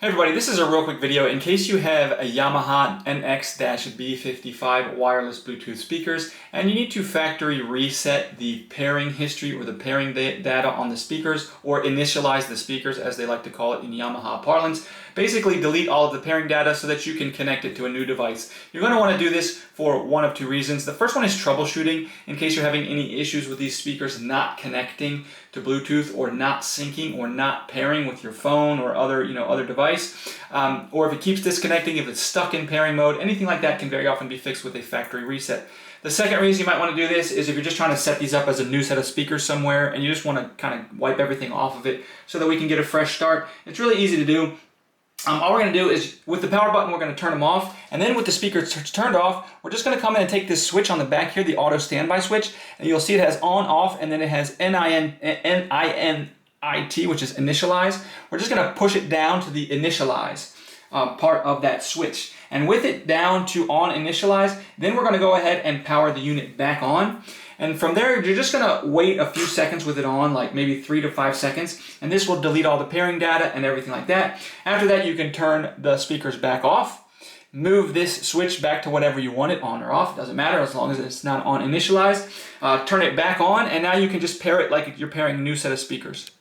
Hey everybody, this is a real quick video in case you have a Yamaha NX-B55 wireless Bluetooth speakers and you need to factory reset the pairing history or the pairing data on the speakers, or initialize the speakers as they like to call it in Yamaha parlance. Basically delete all of the pairing data so that you can connect it to a new device. You're going to want to do this for one of two reasons. The first one is troubleshooting, in case you're having any issues with these speakers not connecting to Bluetooth or not syncing or not pairing with your phone or other device. Or if it keeps disconnecting, if it's stuck in pairing mode, anything like that can very often be fixed with a factory reset. The second reason you might want to do this is if you're just trying to set these up as a new set of speakers somewhere and you just want to kind of wipe everything off of it so that we can get a fresh start. It's really easy to do. All we're going to do is, with the power button, we're going to turn them off, and then with the speakers turned off, we're just going to come in and take this switch on the back here, the auto standby switch, and you'll see it has on, off, and then it has NINIT, which is initialize. We're just going to push it down to the initialize part of that switch. And with it down to on initialize, then we're going to go ahead and power the unit back on. And from there, you're just going to wait a few seconds with it on, like maybe 3 to 5 seconds, and this will delete all the pairing data and everything like that. After that, you can turn the speakers back off, move this switch back to whatever you want it, on or off, it doesn't matter as long as it's not on initialize. Turn it back on, and now you can just pair it like you're pairing a new set of speakers.